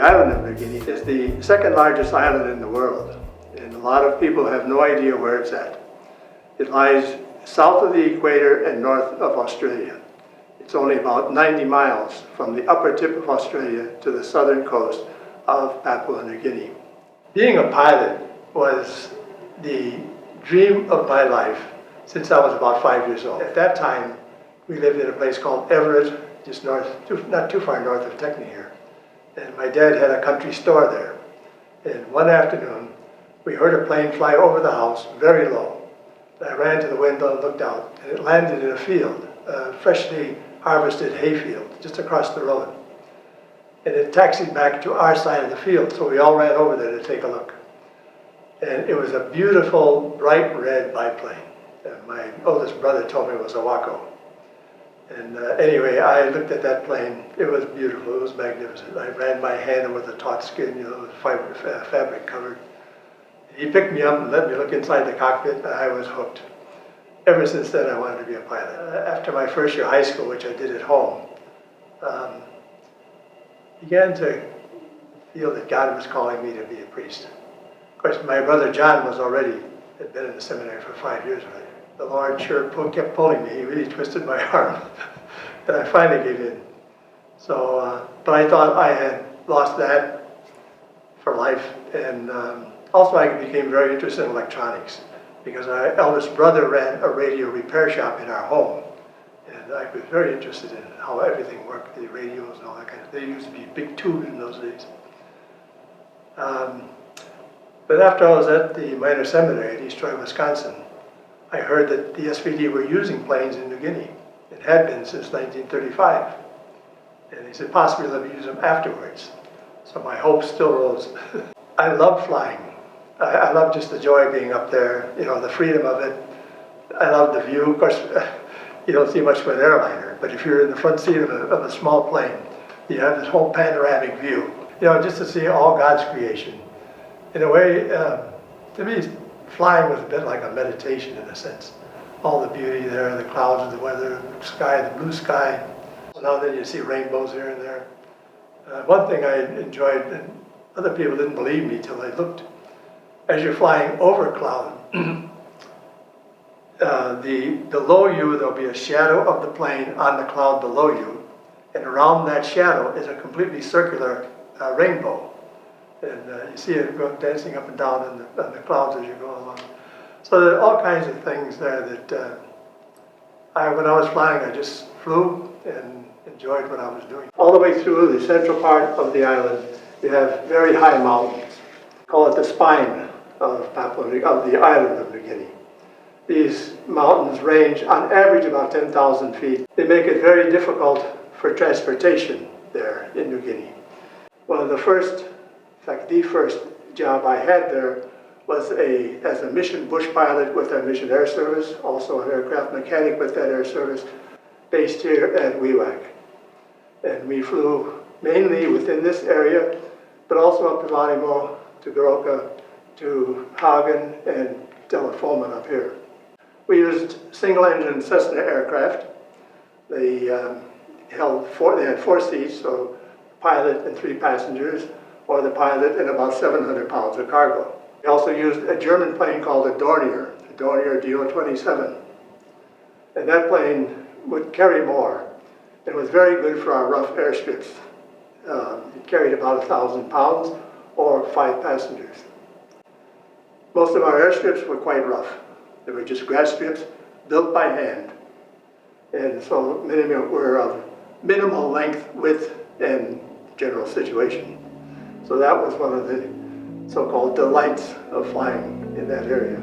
island of New Guinea is the second largest island in the world, and a lot of people have no idea where it's at. It lies south of the equator and north of Australia. It's only about 90 miles from the upper tip of Australia to the southern coast of Papua New Guinea. Being a pilot was the dream of my life since I was about 5 years old. At that time, we lived in a place called Everett, just north, not too far north of Techney here. And my dad had a country store there. And one afternoon, we heard a plane fly over the house, very low. I ran to the window and looked out, and it landed in a field, a freshly harvested hayfield, just across the road. And it taxied back to our side of the field, so we all ran over there to take a look. And it was a beautiful, bright red biplane. And my oldest brother told me it was a Waco. And anyway, I looked at that plane. It was beautiful. It was magnificent. I ran my hand over the taut skin, fabric covered. He picked me up and let me look inside the cockpit, and I was hooked. Ever since then, I wanted to be a pilot. After my first year of high school, which I did at home, began to feel that God was calling me to be a priest. Of course, my brother John had been in the seminary for 5 years already. The Lord sure kept pulling me. He really twisted my arm, and I finally gave in. So, but I thought I had lost that for life, and also I became very interested in electronics because our eldest brother ran a radio repair shop in our home, and I was very interested in how everything worked, the radios and all that kind of thing. They used to be big tubes in those days. But after I was at the minor seminary at East Troy, Wisconsin, I heard that the SVD were using planes in New Guinea. It had been since 1935. And they said possibly they'll use them afterwards. So my hopes still rose. I love flying. I love just the joy of being up there, the freedom of it. I love the view. Of course, you don't see much of an airliner, but if you're in the front seat of a small plane, you have this whole panoramic view. Just to see all God's creation. In a way, to me, flying was a bit like a meditation in a sense. All the beauty there, the clouds, the weather, the sky, the blue sky. Now and then you see rainbows here and there. One thing I enjoyed, and other people didn't believe me till they looked, as you're flying over a cloud, below you there'll be a shadow of the plane on the cloud below you, and around that shadow is a completely circular rainbow. And you see it go dancing up and down on the clouds as you go along. So there are all kinds of things there that when I was flying, I just flew and enjoyed what I was doing. All the way through the central part of the island, you have very high mountains. Call it the spine of the island of New Guinea. These mountains range on average about 10,000 feet. They make it very difficult for transportation there in New Guinea. Well, the first job I had there was as a mission bush pilot with our mission air service, also an aircraft mechanic with that air service, based here at Wewak. And we flew mainly within this area, but also up to Lanimo, to Goroka, to Hagen, and Telefoman up here. We used single-engine Cessna aircraft. They had 4 seats, so pilot and 3 passengers, or the pilot and about 700 pounds of cargo. We also used a German plane called a Dornier DO-27. And that plane would carry more. It was very good for our rough airstrips. It carried about 1,000 pounds or 5 passengers. Most of our airstrips were quite rough. They were just grass strips built by hand. And so many were of minimal length, width, and general situation. So that was one of the so-called delights of flying in that area.